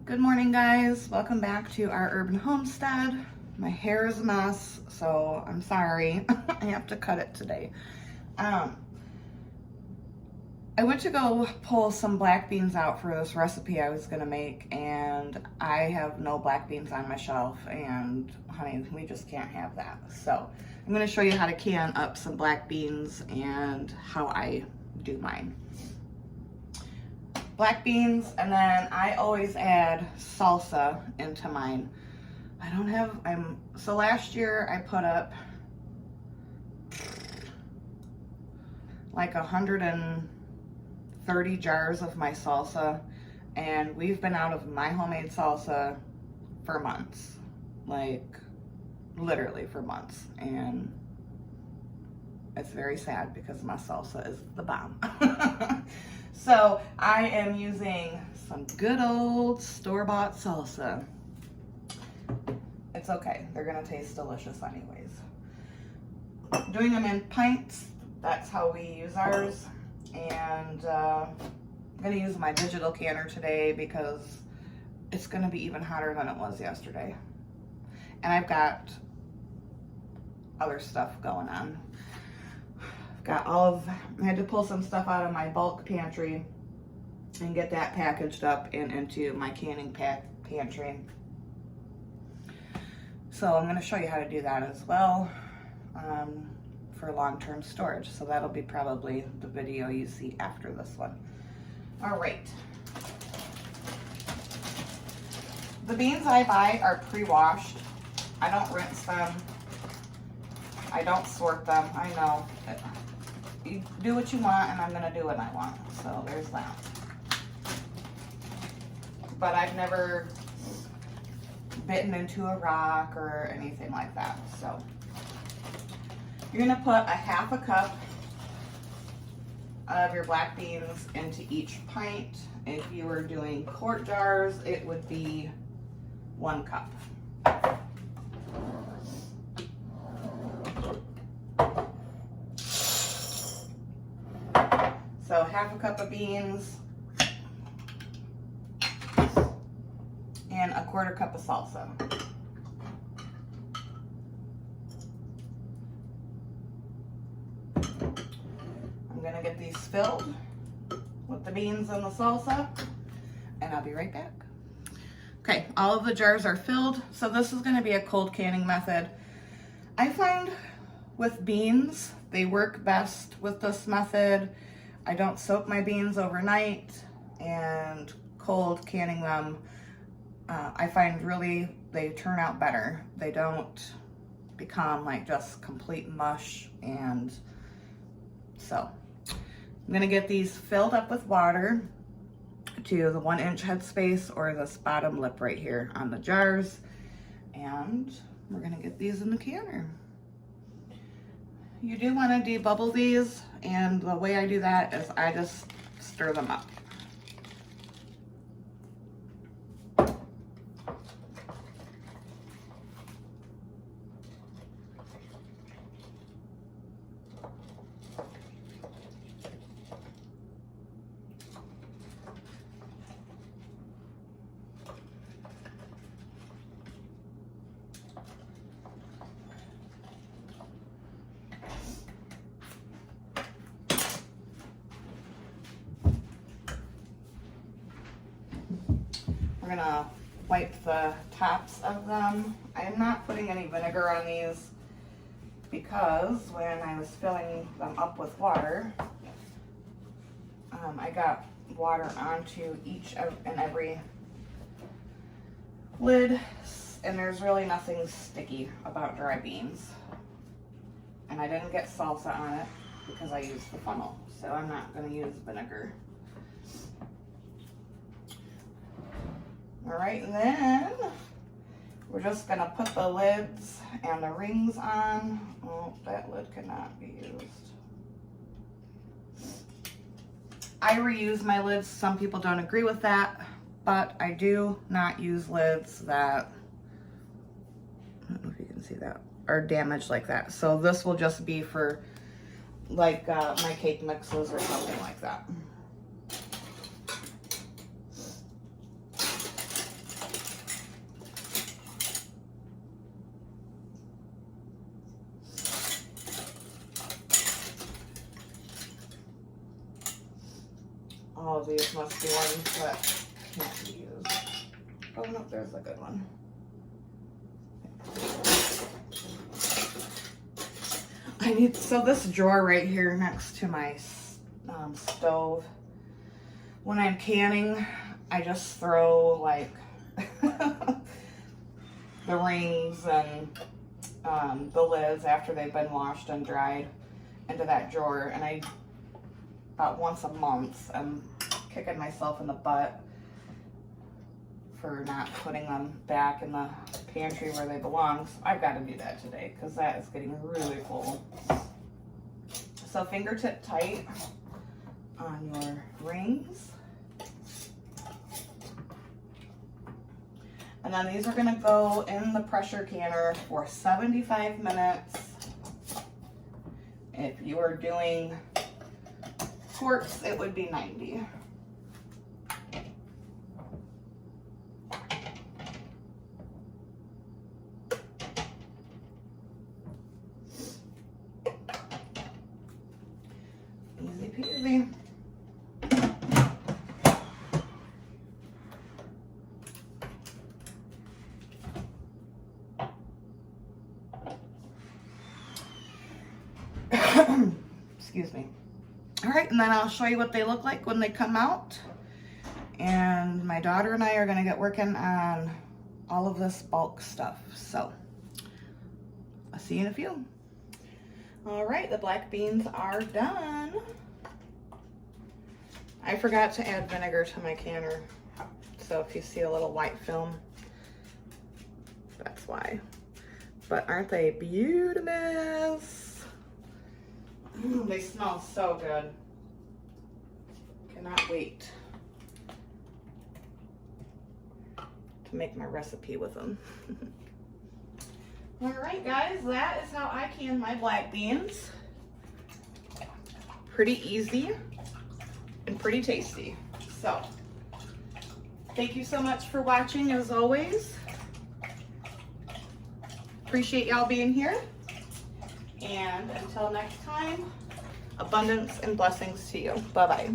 Good morning, guys. Welcome back to our urban homestead. My hair is a mess, so I'm sorry. I have to cut it today. I went to go pull some black beans out for this recipe I was gonna make, and I have no black beans on my shelf, and honey, we just can't have that. So I'm gonna show you how to can up some black beans and how I do mine. Black beans, and then I always add salsa into mine. So last year I put up like 130 jars of my salsa, and we've been out of my homemade salsa for months, like literally for months, and it's very sad because my salsa is the bomb. So I am using some good old store-bought salsa. It's okay, they're gonna taste delicious anyways. Doing them in pints, that's how we use ours. And I'm gonna use my digital canner today because it's gonna be even hotter than it was yesterday. And I've got other stuff going on. I had to pull some stuff out of my bulk pantry and get that packaged up and into my canning pantry. So I'm going to show you how to do that as well for long-term storage. So that'll be probably the video you see after this one. All right. The beans I buy are pre-washed. I don't rinse them. I don't sort them. I know. You do what you want, and I'm gonna do what I want. So there's that. But I've never bitten into a rock or anything like that. So you're gonna put a half a cup of your black beans into each pint. If you were doing quart jars, it would be 1 cup. So half a cup of beans and a 1/4 cup of salsa. I'm gonna get these filled with the beans and the salsa, and I'll be right back. Okay, all of the jars are filled. So this is gonna be a cold canning method. I find with beans, they work best with this method. I don't soak my beans overnight, and cold canning them, I find really they turn out better. They don't become like just complete mush. And so I'm gonna get these filled up with water to the 1-inch headspace or this bottom lip right here on the jars, and we're gonna get these in the canner. You do want to debubble these, and the way I do that is I just stir them up. We're gonna wipe the tops of them. I'm not putting any vinegar on these because when I was filling them up with water, I got water onto each and every lid, and there's really nothing sticky about dry beans. And I didn't get salsa on it because I used the funnel, so I'm not gonna use vinegar. All right, and then we're just gonna put the lids and the rings on. Oh, that lid cannot be used. I reuse my lids. Some people don't agree with that, but I do not use lids that, I don't know if you can see that, are damaged like that. So this will just be for like my cake mixes or something like that. these must be ones that can't be used. Oh no, there's a good one. So this drawer right here next to my stove, when I'm canning, I just throw like the rings and the lids after they've been washed and dried into that drawer, and about once a month I'm kicking myself in the butt for not putting them back in the pantry where they belong. So I've got to do that today because that is getting really full. So fingertip tight on your rings. And then these are going to go in the pressure canner for 75 minutes. If you are doing quarts, it would be 90. Easy peasy. Excuse me. All right, and then I'll show you what they look like when they come out. And my daughter and I are gonna get working on all of this bulk stuff. So I'll see you in a few. All right, the black beans are done. I forgot to add vinegar to my canner. So if you see a little white film, that's why. But aren't they beautiful? They smell so good. Cannot wait to make my recipe with them. All right, guys, that is how I can my black beans. Pretty easy and pretty tasty. So, thank you so much for watching as always. Appreciate y'all being here. And until next time, abundance and blessings to you. Bye-bye.